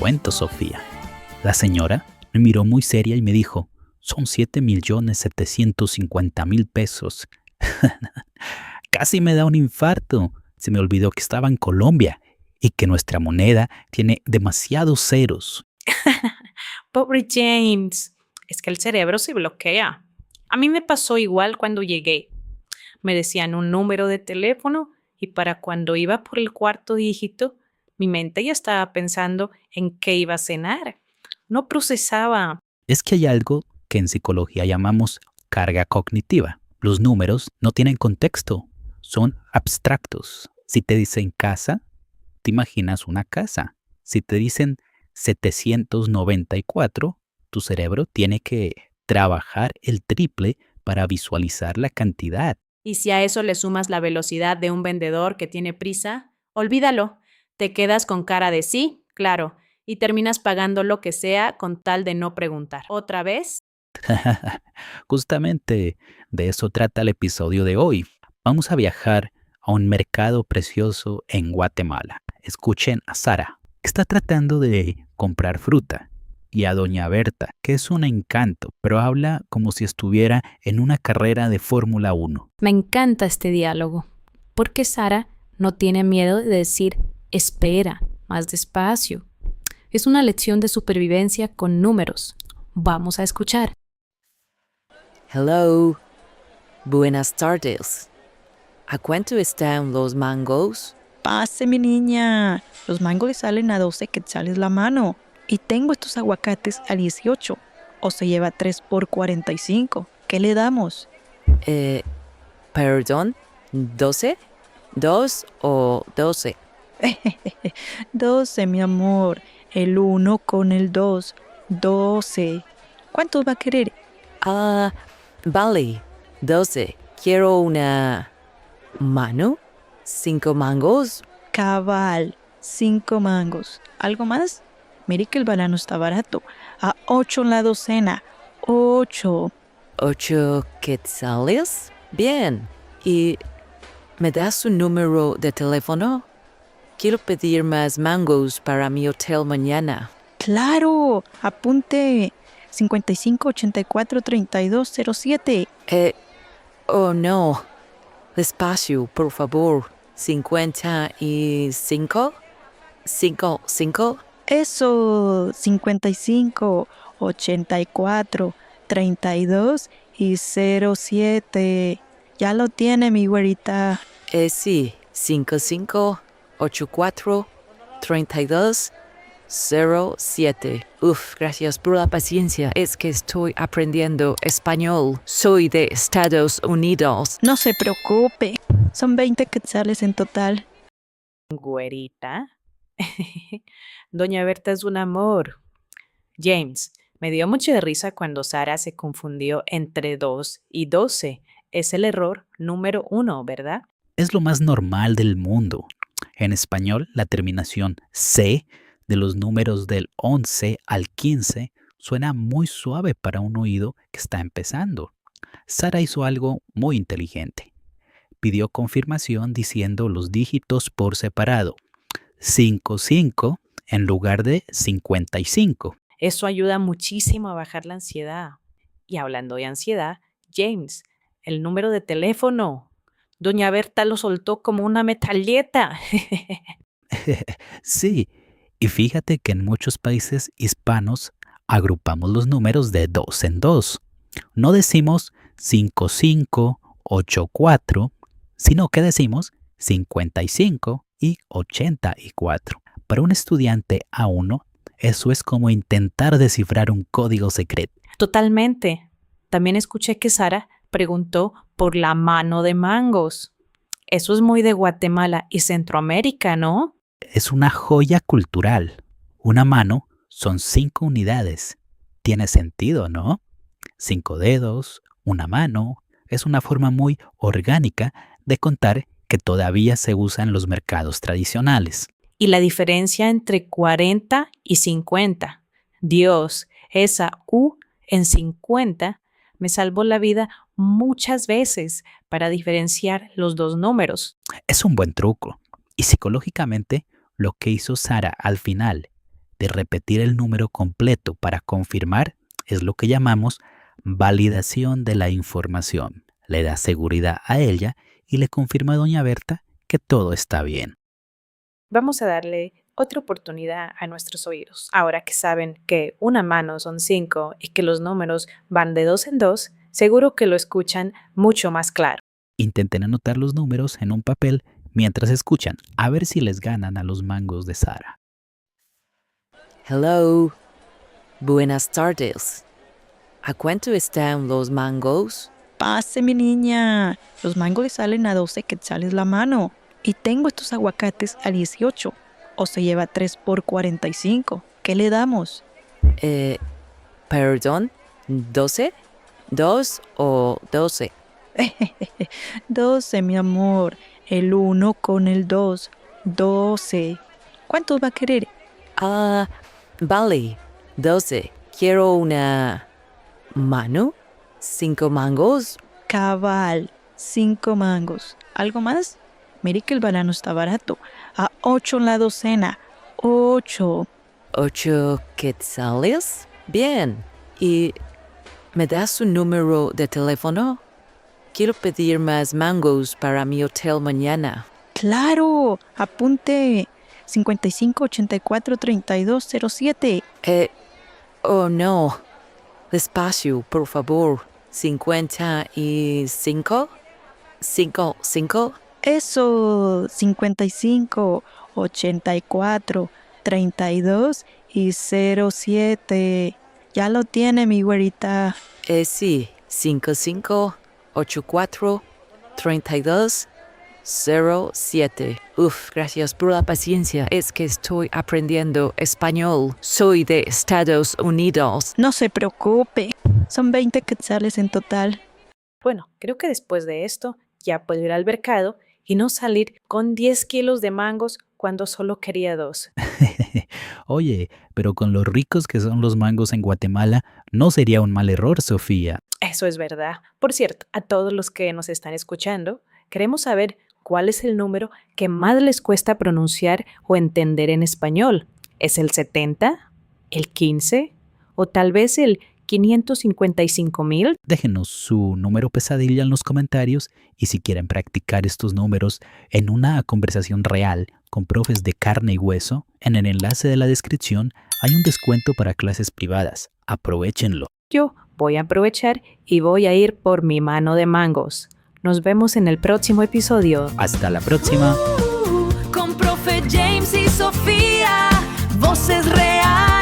cuento, Sofía. La señora me miró muy seria y me dijo, son 7.750.000 pesos. Casi me da un infarto. Se me olvidó que estaba en Colombia y que nuestra moneda tiene demasiados ceros. Pobre James, es que el cerebro se bloquea. A mí me pasó igual cuando llegué. Me decían un número de teléfono y para cuando iba por el cuarto dígito, mi mente ya estaba pensando en qué iba a cenar. No procesaba. Es que hay algo que en psicología llamamos carga cognitiva. Los números no tienen contexto, son abstractos. Si te dicen casa, te imaginas una casa. Si te dicen 794, tu cerebro tiene que trabajar el triple para visualizar la cantidad. Y si a eso le sumas la velocidad de un vendedor que tiene prisa, olvídalo. Te quedas con cara de sí, claro, y terminas pagando lo que sea con tal de no preguntar. ¿Otra vez? Justamente de eso trata el episodio de hoy. Vamos a viajar a un mercado precioso en Guatemala. Escuchen a Sara, que está tratando de comprar fruta, y a doña Berta, que es un encanto, pero habla como si estuviera en una carrera de Fórmula 1. Me encanta este diálogo, porque Sara no tiene miedo de decir, espera, más despacio. Es una lección de supervivencia con números. Vamos a escuchar. Hello. Buenas tardes. ¿A cuánto están los mangos? Pase, mi niña. Los mangos le salen a 12 quetzales la mano. Y tengo estos aguacates a 18. O se lleva 3 por 45. ¿Qué le damos? Perdón, ¿12? ¿2 o 12? 12, mi amor. El 1 con el 2. 12. ¿Cuántos va a querer? Vale, 12. Quiero una... ¿mano? ¿5 mangos? Cabal. 5 mangos. ¿Algo más? Mire que el banano está barato. A 8 la docena. 8. ¿8 quetzales? Bien. ¿Y me das su número de teléfono? Quiero pedir más mangos para mi hotel mañana. ¡Claro! Apunte. 55 84 32 07. Oh no. Despacio, por favor. 55. 5. Eso. 55 84 32 y 07. Ya lo tiene, mi güerita. Sí. 55 84 32 07. Gracias por la paciencia. Es que estoy aprendiendo español. Soy de Estados Unidos. No se preocupe. Son 20 quetzales en total. Güerita. Doña Berta es un amor. James, me dio mucha risa cuando Sara se confundió entre 2 y 12. Es el error número 1, ¿verdad? Es lo más normal del mundo. En español, la terminación C de los números del 11 al 15 suena muy suave para un oído que está empezando. Sara hizo algo muy inteligente. Pidió confirmación diciendo los dígitos por separado. 55 en lugar de 55. Eso ayuda muchísimo a bajar la ansiedad. Y hablando de ansiedad, James, el número de teléfono. Doña Berta lo soltó como una metralleta. Sí, y fíjate que en muchos países hispanos agrupamos los números de 2 en 2. No decimos 5584, sino que decimos 55 y 84. Para un estudiante A1, eso es como intentar descifrar un código secreto. Totalmente. También escuché que Sara preguntó por la mano de mangos. Eso es muy de Guatemala y Centroamérica, ¿no? Es una joya cultural. Una mano son 5 unidades. Tiene sentido, ¿no? 5 dedos, una mano. Es una forma muy orgánica de contar que todavía se usa en los mercados tradicionales. Y la diferencia entre 40 y 50. Dios, esa U en 50 me salvó la vida muchas veces para diferenciar los dos números. Es un buen truco. Y psicológicamente, lo que hizo Sara al final de repetir el número completo para confirmar es lo que llamamos validación de la información. Le da seguridad a ella y le confirma a doña Berta que todo está bien. Vamos a darle otra oportunidad a nuestros oídos. Ahora que saben que una mano son 5 y que los números van de 2 en 2, seguro que lo escuchan mucho más claro. Intenten anotar los números en un papel mientras escuchan, a ver si les ganan a los mangos de Sara. Hello. Buenas tardes. ¿A cuánto están los mangos? Pase, mi niña. Los mangos le salen a 12 quetzales la mano. Y tengo estos aguacates a 18. O se lleva 3 por 45. ¿Qué le damos? Perdón, ¿12? ¿2 o 12? 12, mi amor. El 1 con el 2. 12. ¿Cuántos va a querer? Vale, 12. Quiero una mano, 5 mangos. Cabal, 5 mangos. ¿Algo más? Mire que el banano está barato. A 8 la docena. 8. 8 quetzales. Bien. ¿Y me das un número de teléfono? Quiero pedir más mangos para mi hotel mañana. ¡Claro! Apunte. 55 84 32 07. Oh no. Despacio, por favor. 55. 5. Eso, 55 84 32 y 07. Ya lo tiene, mi güerita. Sí. 55 84 32 07. Gracias por la paciencia. Es que estoy aprendiendo español. Soy de Estados Unidos. No se preocupe. Son 20 quetzales en total. Bueno, creo que después de esto ya puedo ir al mercado y no salir con 10 kilos de mangos cuando solo quería 2. Oye, pero con lo ricos que son los mangos en Guatemala, no sería un mal error, Sofía. Eso es verdad. Por cierto, a todos los que nos están escuchando, queremos saber cuál es el número que más les cuesta pronunciar o entender en español. ¿Es el 70, el 15 o tal vez el 555,000? Déjenos su número pesadilla en los comentarios y si quieren practicar estos números en una conversación real con profes de carne y hueso, en el enlace de la descripción hay un descuento para clases privadas. Aprovechenlo. Yo voy a aprovechar y voy a ir por mi mano de mangos. Nos vemos en el próximo episodio. Hasta la próxima. Con Profe James y Sofía, voces reales.